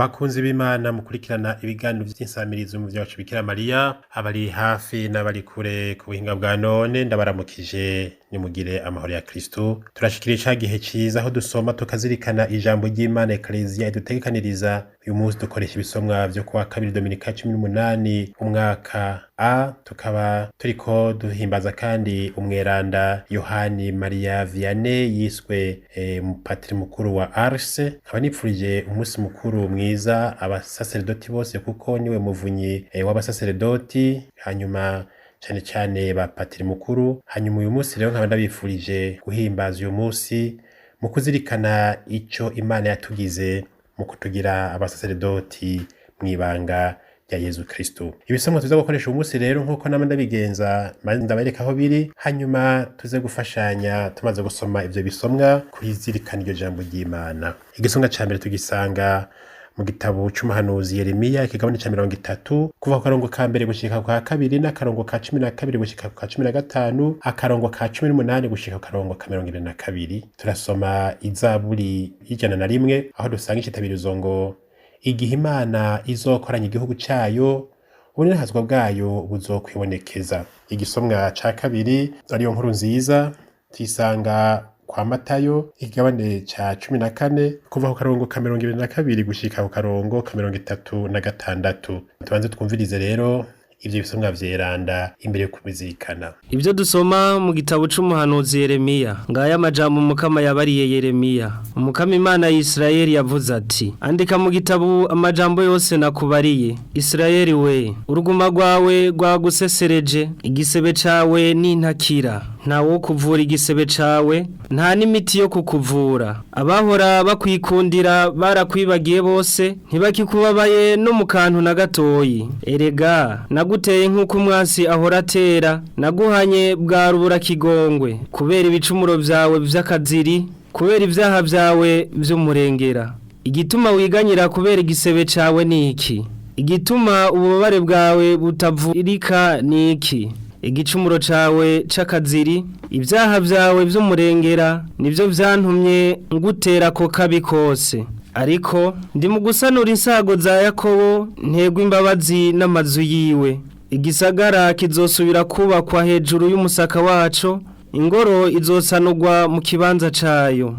Bakunzi b'Imana mukurikirana ibiganiro vy'insamirizo mu vyacu Bikira Mariya, abari hafi n'abari kure ku buhinga bwa none ndabaramukije nimugire amahoro ya Kristo. Turashikira ca gihe ciza aho dusoma tukazirikana ijambo ry'Imana Ecclesia idutegekaniriza. Uyu munsi dukoresha ibisomwa vyo kuwa kabiri Dominika 18 umwaka A, tukaba turiko duhimbaza kandi umweranda Yohani Maria Vianney yiswe umupatiri mukuru wa Ars. Nkaba nipfurije umunsi mukuru mwiza abasaserdoti bose kuko niwe muvunyi w'abasaserdoti, hanyuma cane cane ba patiri mukuru. Hanyuma uyu munsi rero nkaba ndabifurije guhimbaza uyu munsi mu kuzirikana ico Imana yatugize mu kutugira abasaserdoti mw'ibanga rya Yezu Kristo. Ibisomwa tuza gukoresha uyu munsi rero nkuko nama ndabigenza ndabereka aho biri, hanyuma tuze gufashanya tumaze gusoma ivyo bisomwa kwizirikana iryo jambo ry'Imana. Igisomwa ca mbere tugisanga mu gitabo c'umuhanuzi Yeremiya ikigabane ca 30 kuva ku karongo ka mbere gushika ku ka kabiri n'akarongo ka 12 gushika ku ka 15, akarongo ka 18 gushika ku karongo ka 22. Turasoma izaburi y'ijana na rimwe aho dusanga icitabirizo ngo igihe Imana izokoranya igihugu cayo ubunenhazwa bwayo buzokwibonekeza. Igisomwa ca kabiri ariyo nkuru nziza tuyisanga kwa Matayo ikigabane ca 14 kuva ku karongo ka 22 gushika ku karongo ka 36. Tubanze twumvirize rero ivyo bisomwa vyeranda imbere yo kubizirikana. Ivyo dusoma mu gitabo c'umuhanuzi Yeremiya. Ngaya amajambo Mukama yabariye Yeremiya. Umukama Imana ya Isirayeli yavuze ati: andika mu gitabo amajambo yose nakubariye. Isirayeli we, uruguma rwawe rwagusesereje, igisebe cawe nintakira. Nta wo kuvura igisebe cawe, nta n'imiti yo kukuvura. Abahora bakwikundira barakwibagiye bose, ntibakikubabaye no mu kantu na gatoyi. Erega naguteye nk'uko umwasi ahora atera, naguhanye bwa rubura kigongwe, kubera ibicumuro vyawe vy'akaziri, kubera ivyaha vyawe vy'umurengera. Igituma wiganyira kubera igisebe cawe niki? Igituma ububabare bwawe butavurika niki? Igicumuro cawe c'akaziri, ivyaha vyawe vy'umurengera nivyo vyantumye ngutera ko kabi kose. Ariko ndi mu gusanura insago za Yakobo, ntegwa imbabazi n'amazu yiwe. Igisagara kizosubira kubakwa hejuru y'umusaka waco, ingoro izosanurwa mu kibanza cayo.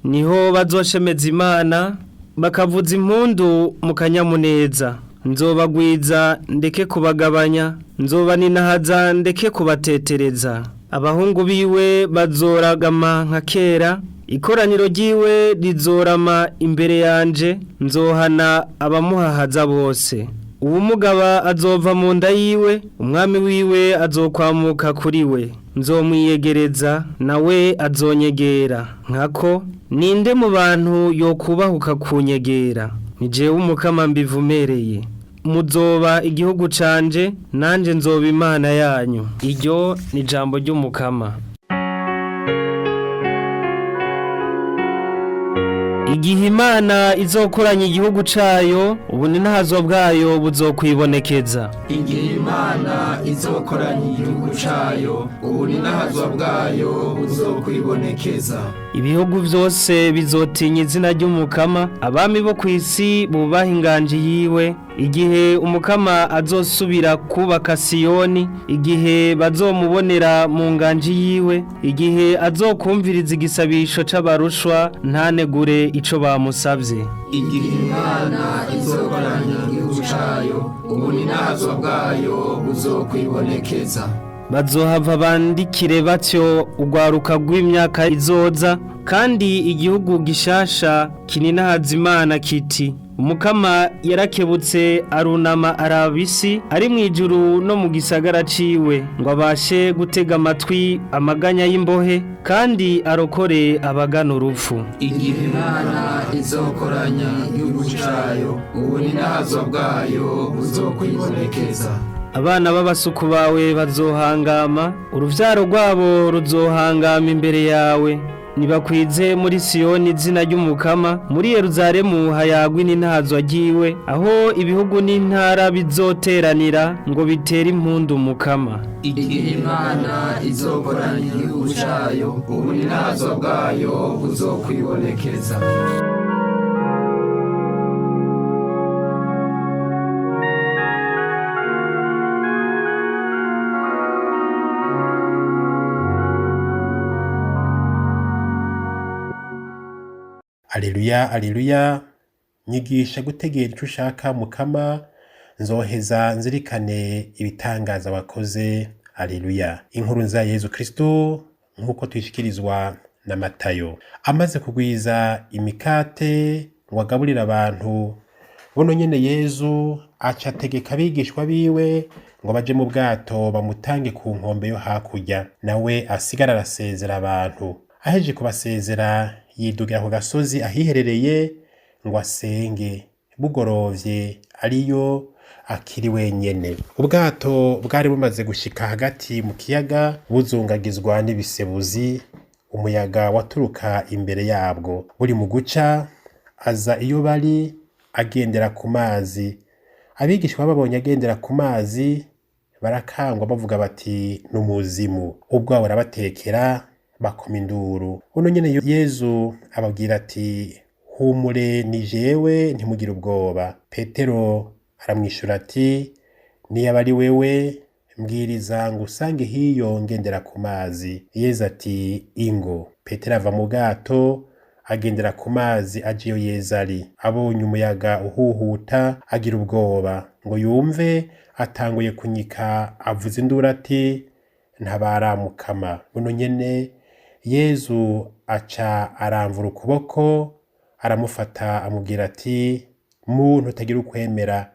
Niho bazoshemeza Imana bakavuza impundu mu kanyamuneza. Nzobagwiza ndeke kubagabanya, nzobaninahaza ndeke kubatetereza. Abahungu biwe bazoragama nka kera, ikoraniro ryiwe rizorama imbere yanje, nzohana abamuhahaza bose. Uwumugaba azova mu nda yiwe, umwami wiwe azokwamuka kuri we. Nzomwiyegereza nawe azonyegera. Nkako ninde mu bantu yokubahuka kunyegera? Ni jewe Umukama mbivumereye. Muzoba igihugu canje, nanje nzoba Imana yanyu. Iryo ni ijambo ry'Umukama. Igihe Imana izokoranya igihugu cayo, ubunenhazwa bwayo buzokwibonekeza. Igihe Imana izokoranya igihugu cayo, ubunenhazwa bwayo buzokwibonekeza. Ibihugu vyose bizotinya izina ry'Umukama, abami bo kw'isi bubaha inganji yiwe. Igihe Umukama azosubira kubaka Siyoni, igihe bazomubonera mu nganji yiwe, igihe azokumviriza igisabisho c'abarushwa ntanegure ico bamusavye. Igihe Imana izokoranya igihugu cayo, ubunenhazwa bwayo buzokwibonekeza. Bazohava bandikire batyo urwaruka rw'imyaka izoza, kandi igihugu gishasha kininahaza Imana kiti: Umukama yarakebutse arunama arabisi, ari mwijuru no mu gisagara ciwe, ngo abashe gutega amatwi amaganya y'imbohe, kandi arokore abagana urupfu. Igihe Imana izokoranya igihugu cayo, ubunenhazwa bwayo buzokwibonekeza. Abana b'abasuku bawe bazohangama, uruvyaro rwabo ruzohangama imbere yawe. Nibakwize muri Siyoni izina ry'Umukama, muri Yeruzalemu hayagwa n'intazwa ryiwe, aho ibihugu n'intara bizoteranira ngo bitere impundu Umukama. Igihe Imana izokoranya igihugu cayo, ubunenhazwa bwayo buzokwibonekeza. Aleluya, aleluya. Nyigisha gutegera ico ushaka Mukama, nzoheza nzirikane ibitangaza wakoze. Aleluya. Inkuru nziza ya Yezu Kristo nk'uko tuyishikirizwa na Matayo. Amaze kugwiza imikate ngo agaburire abantu, buno nyene Yezu aca ategeka abigishwa biwe ngo baje mu bwato bamutange ku nkombe yo hakurya, nawe asigara arasezera abantu. Aheje kubasezera yidugira ku gasozi ahiherereye ngo asenge. Bugorovye ariyo akiri wenyene. Ubwato bwari bumaze gushika hagati mu kiyaga buzungagizwa n'ibisebuzi, umuyaga waturuka imbere yabwo. Buri mu guca aza iyo bari agendera ku mazi. Abigishwa babonye agendera ku mazi barakangwa bavuga bati n'umuzimu. Ubwoba burabatekera bakoma induru. Buno nyene Yezu ababwira ati humure ni jewe ntimugire ubwoba. Petero aramwishura ati niyaba ari wewe mbwiriza ngo usange hiyo ngendera ku mazi. Yezu ati ingo. Petero ava mu bwato agendera ku mazi aje iyo Yezu ari. Abonye umuyaga uhuhuta agira ubwoba ngo yumve atanguye kunyika, avuza induru ati ntabara Mukama. Buno nyene Yezu aca aramvura ukuboko aramufata amubwira ati muntu utagira ukwemera,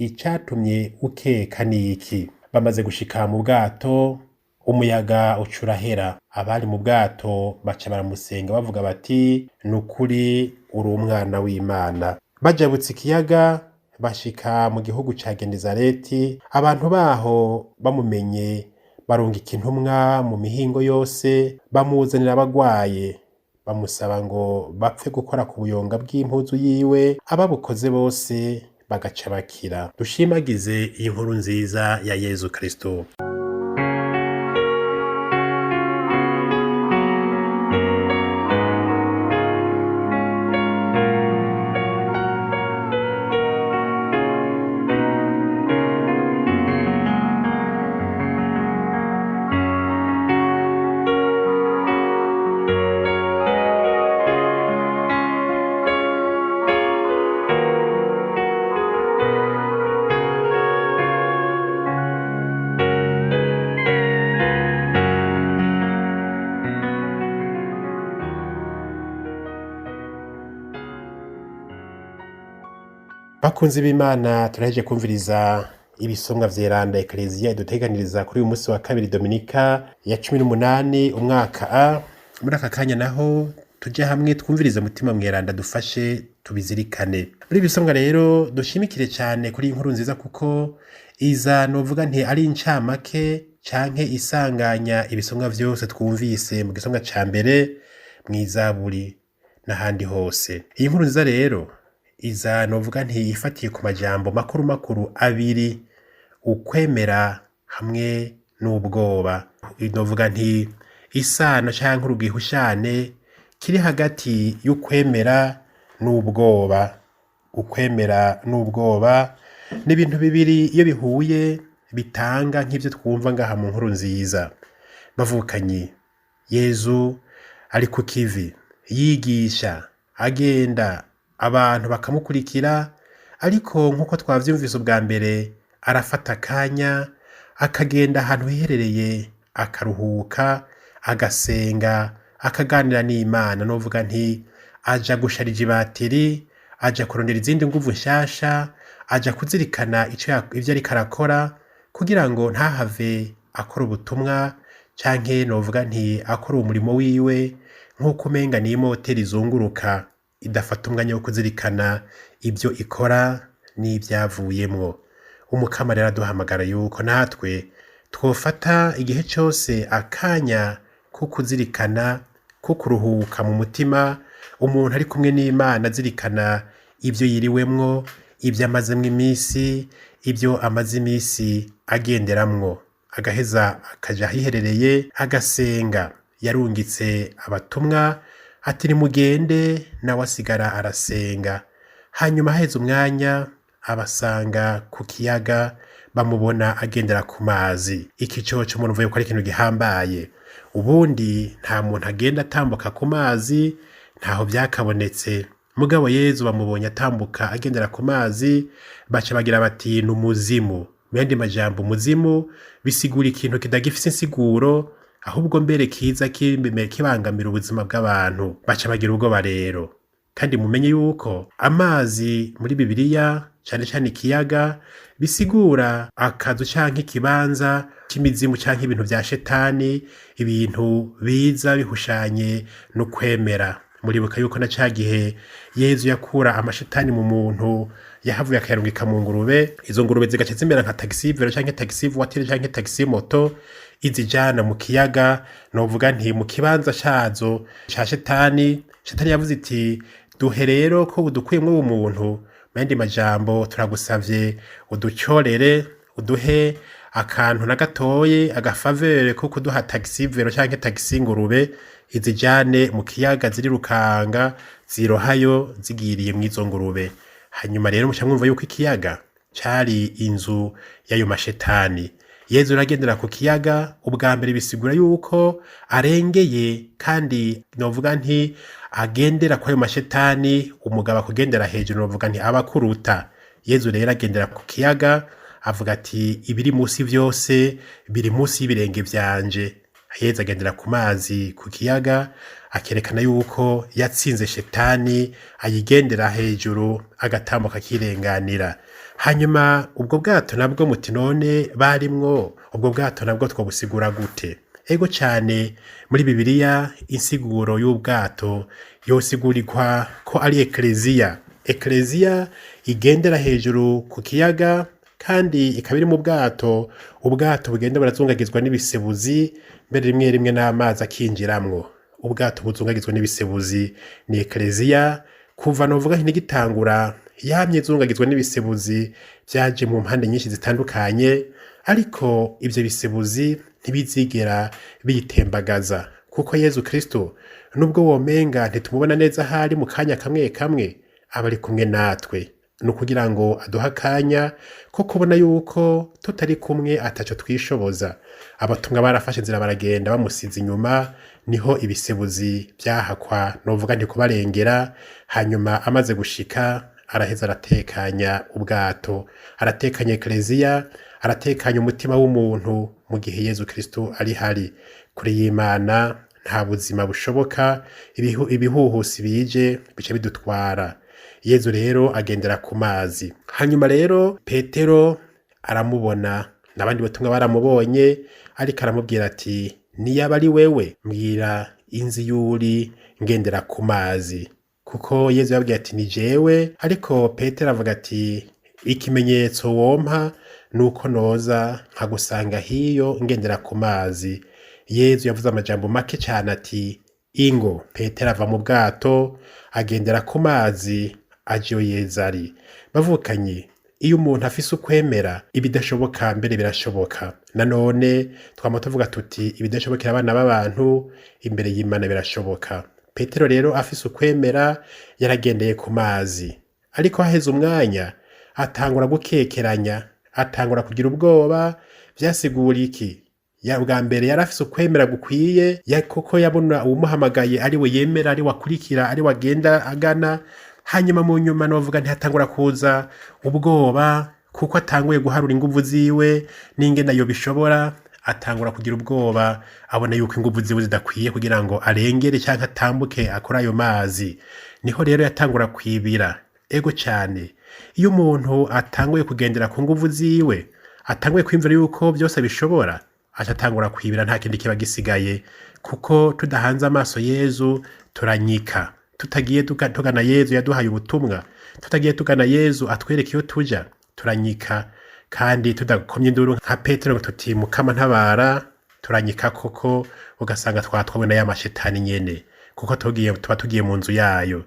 icatumye ukeka ni iki? Bamaze gushika mu bwato umuyaga ucurahera. Abari mu bwato baca baramusenga bavuga bati nukuri uri umwana w'Imana. Bajabutse ikiyaga bashika mu gihugu ca Genezareti. Abantu baho bamumenye barungika intumwa mu mihingo yose bamuzanira abagwaye, bamusaba ngo bapfe gukora ku buyonga bw'impuzu yiwe. Ababukoze bose bagaca bakira. Dushimagize iyi nkuru nziza ya Yezu Kristo. Bakunzi b'Imana, turaheje kumviriza ibisomwa vyeranda Eklezia iduteganiriza kuri uyu musi wa kabiri Dominika ya 18 umwaka A. Muri aka kanya naho tuje hamwe twumvirize mutima mweranda dufashe tubizirikane. Muri ibisomwa rero dushimikire cyane kuri inkuru nziza kuko iza novuga nti ari incamake canke isanganya ibisomwa vyose twumvise mu gisomwa ca mbere mw'Izaburi n'ahandi hose. Iyi nkuru nziza rero iza novuga nti ifatiye ku majambo makuru makuru abiri, ukwemera hamwe n'ubwoba. Novuga nti isano canke urugihushane kiri hagati y'ukwemera n'ubwoba. Ukwemera n'ubwoba ni ibintu bibiri iyo bihuye bitanga nk'ivyo twumva ngaha mu nkuru nziza. Bavukanye Yezu ari ku kivi yigisha agenda, abantu bakamukurikira, ariko nk'uko twavyumvise ubwa mbere arafata akanya akagenda ahantu hiherereye akaruhuka, agasenga, akaganira n'Imana. Novuga nti aja gusharija ibatiri, aja kurondera izindi nguvu nshasha, aja kuzirikana ivyo ariko arakora kugira ngo ntahave akora ubutumwa canke novuga nti akora umurimo wiwe nk'uko umenga ni imoteri izunguruka idafata umwanya wo kuzirikana ibyo ikora n'ivyavuyemwo. Umukama rero aduhamagara yuko natwe twofata igihe cyose akanya ko kuzirikana, ko kuruhuka mu mutima, umuntu ari kumwe n'Imana azirikana ibyo yiriwemwo, ibyo amazemwo imisi, ibyo amaze imisi agenderamwo, agaheza akaja hiherereye agasenga. Yarungitse abatumwa ati nimugende, nawe asigara arasenga. Hanyuma haheze umwanya abasanga ku kiyaga, bamubona agendera ku mazi. Iki coco umuntu uvuye ko ari ikintu gihambaye. Ubundi nta muntu agenda atambuka ku mazi ntaho byakabonetse. Mugabo Yezu bamubonye atambuka agendera ku mazi, baca bagira bati ni umuzimu. Mu yandi majambo, umuzimu bisigura ikintu kidagifise insiguro, ahubwo mbere kiza kibangamira ubuzima bw'abantu. Baca bagira ubwoba rero. Kandi mumenye yuko amazi muri Bibiliya, cyane cyane ikiyaga, bisigura akazu canke ikibanza c'imizimu canke ibintu vya shetani, ibintu biza bihushanye no kwemera. Muribuka yuko na ca gihe Yezu yakura amashetani mu muntu, yahavuye akayarungika mu ngurube, izo ngurube zigaca zimera nka taxi vero canke taxi voiture canke taxi moto, izijana mu kiyaga, novuga nti mu kibanza cazo ca shetani. Shetani yavuze iti duhe rero ko udukuyemwo umuntu, mandi majambo turagusavye uducorere, uduhe akantu na gatoye, agafavere ko kuduha taxi vero canke taxi ngurube, izijane mu kiyaga zirirukanga zirohayo zigiriye mw'izo ngurube. Hanyuma rero muca mwumva yuko ikiyaga cari inzu y'ayo mashetani. Yezu aragendera ku kiyaga, ubwa mbere bisigura yuko arengeye, kandi novuga nti agendera kwa ayo mashetani, umugabo akugendera hejuru, novuga nti abakuruta. Yezu rero agendera ku kiyaga avuga ati ibiri musi vyose biri musi y'ibirenge vyanje. Yezu agendera ku mazi ku kiyaga, akerekana yuko yatsinze shetani, ayigendera hejuru agatambuka akirenganira. Hanyuma ubwo bwato nabwo muti none barimwo, ubwo bwato nabwo twobusigura gute? Ego cyane muri Bibiliya insiguro y'ubwato yosigurirwa ko ari ekleziya. Ekleziya igendera hejuru ku kiyaga, kandi ikaba iri mu bwato. Ubwato bugenda burazungagizwa n'ibisebuzi, mbere rimwe rimwe n'amazi akinjiramwo. Ubwato buzungagizwa n'ibisebuzi ni ekleziya. Kuva novuga nti nigitangura yamye zungagizwa n'ibisebuzi vyaje mu mpande nyinshi zitandukanye, ariko ivyo bisebuzi ntibizigera biyitembagaza, kuko Yezu Kristo nubwo womenga ntitumubona neza hari mu kanya kamwe kamwe, aba ari kumwe natwe. Ni ukugira ngo aduha akanya ko kubona yuko tutari kumwe ataco twishoboza. Abatumwa barafashe inzira baragenda bamusize inyuma, niho ibisebuzi vyahakwa novuga nti kubarengera. Hanyuma amaze gushika araheza aratekanya ubwato, aratekanya ekleziya, aratekanya umutima w'umuntu. Mu gihe Yezu Kristo ari hari kuri y'Imana, nta buzima bushoboka, ibihuhusi bije bice bidutwara. Yezu rero agendera ku mazi. Hanyuma rero Petero aramubona, n'abandi batumwa baramubonye, ariko aramubwira ati niyaba ari wewe mbwira inzi yuri ngendera ku mazi, kuko Yezu yabwiye ati ni jewe. Ariko Petero avuga ati ikimenyetso wompa nuko noza nkagusanga hiyo ngendera ku mazi. Yezu yavuze amajambo make cyane ati ingo. Petero ava mu bwato agendera ku mazi ajiyo Yezu ari. Bavukanye, iyo umuntu afise ukwemera, ibidashoboka mbere birashoboka. Nanone twama tuvuga tuti ibidashobokera abana b'abantu imbere y'Imana birashoboka. Petero rero afise ukwemera yaragendeye ku mazi, ariko haheze umwanya atangura gukekeranya, atangura kugira ubwoba. Vyasigura iki? Bwa mbere yari afise ukwemera gukwiye, kuko yabona uwumuhamagaye ari we yemera, ari wakurikira, ari wagenda agana. Hanyuma mu nyuma novuga ntihatangura kuza ubwoba, kuko atanguye guharura inguvu ziwe n'ingene yo bishobora. Atangura kugira ubwoba, abona yuko inguvu ziwe zidakwiye kugira ngo arengere cyangwa atambuke akora ayo mazi. Niho rero yatangura kwibira. Ego cyane, iyo umuntu atanguye kugendera ku nguvu ziwe, atanguye kwimvira yuko byose bishobora, atatangura kwibira, nta kindi kiba gisigaye. Kuko tudahanze amaso Yezu turanyika. Tutagiye tugana Yezu yaduhaye ubutumwa, tutagiye tugana Yezu atwereka iyo tuja, turanyika. Kandi tudakomye induru nka Petero ngo tuti Mukama ntabara, turanyika koko, ugasanga twatwawe na ya mashetani nyene, kuko tuba tugiye mu nzu yayo.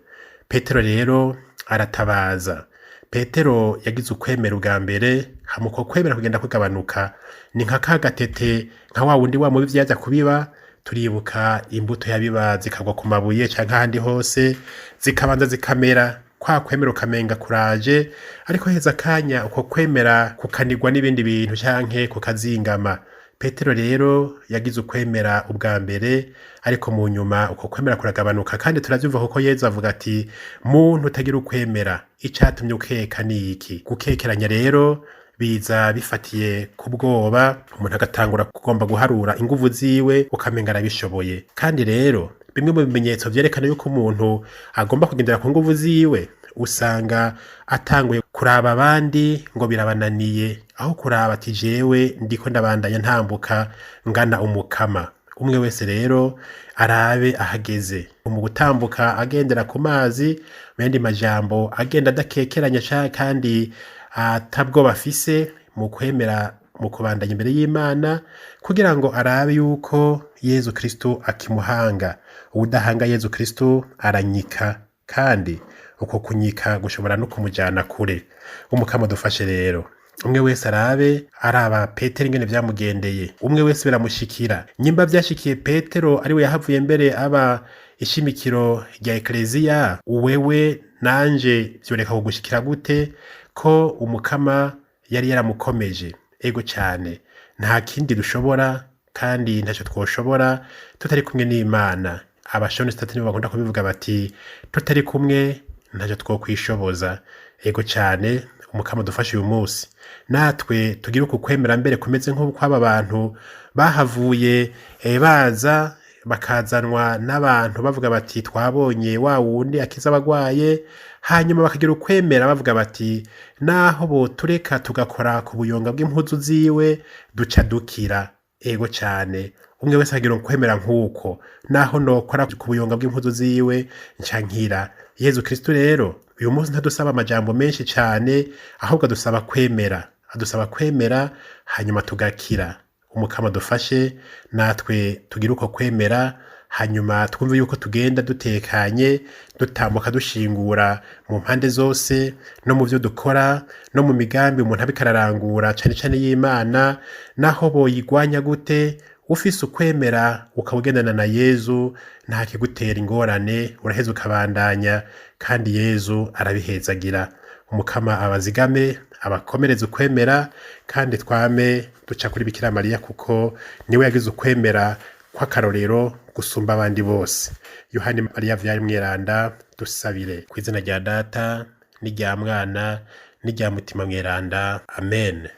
Petero rero aratabaza. Petero yagize ukwemera ubwa mbere, hamuko kwemera kugenda kugabanuka. Ni nka kagatete, nka wa wundi wa mubi vyaza kubiba. Turibuka imbuto yabiba zikagwa ku mabuye canke ahandi hose, zikabanza zikamera. Kwa kwemera ukamenga kuraje, ariko heza kanya uko kwemera kukanirwa n'ibindi bintu canke kukazingama. Petero rero yagize ukwemera ubwa mbere, ariko mu nyuma uko kwemera kuragabanuka, kandi turavyumva kuko Yezu avuga ati muntu utagira ukwemera icatumye ukeka ni iki? Gukekeranya rero biza bifatiye ku bwoba, umuntu agatangura kugomba guharura inguvu ziwe ukamenga arabishoboye. Kandi rero bimwe mu bimenyetso vyerekana yuko umuntu agomba kugendera ku nguvu ziwe, usanga atanguye kuraba abandi ngo birabananiye, aho kuraba ati jewe ndiko ndabandanya ntambuka ngana umukama. Umwe wese rero arabe ahageze mu gutambuka agendera ku mazi, mu yandi majambo agenda adakekeranya kandi atabwo bafise mu kwemera, mu kubandanya imbere y'Imana, kugira ngo arabe yuko Yezu Kristo akimuhanga. Uwudahanga Yezu Kristo aranyika, kandi uko kunyika gushobora no kumujana kure. Umukama dufashe rero, umwe wese arabe araba Petero ingene vyamugendeye. Umwe wese biramushikira, nyimba vyashikiye Petero ari we yahavuye mbere aba ishimikiro rya ekleziya, wewe nanje vyoreka kugushikira gute ko umukama yari yaramukomeje? Ego cyane, nta kindi dushobora kandi ntacyo twoshobora tutari kumwe n'Imana. Abashoni sitati nibo bakunda kubivuga bati tutari kumwe ntacyo twokwishoboza. Ego cyane, umukama dufashe uyu munsi natwe tugira uku kwemera mbere kumeze nk'uko aba bantu bahavuye baza bakazanwa n'abantu bavuga bati twabonye wa wundi akiza abagwaye, hanyuma bakagira ukwemera bavuga bati naho botureka tugakora ku buyonga bw'impuzu ziwe duca dukira. Ego cyane, umwe wese akagira ukwemera nk'uko, naho nokora ku buyonga bw'impuzu ziwe nca nkira. Yezu Kristo rero uyu munsi ntadusaba amajambo menshi cyane, ahubwo adusaba kwemera, adusaba kwemera hanyuma tugakira. Umukama dufashe natwe tugira uko kwemera, hanyuma twumve yuko tugenda dutekanye, dutambuka dushingura mu mpande zose, no mu byo dukora, no mu migambi umuntu abikararangura cyane cyane y'Imana, naho boyigwanya gute, ufise ukwemera ukawugendana na Yezu nta kigutera ingorane, uraheza ukabandanya, kandi Yezu arabihezagira. Umukama abazigame, abakomereze ukwemera, kandi twame duca kuri Bikira Mariya kuko niwe yagize ukwemera kw'akarorero gusumba abandi bose. Yohani Mariya vyari mweranda, dusabire. Kw'izina rya Data n'irya Mwana n'irya Mutima mweranda, amen.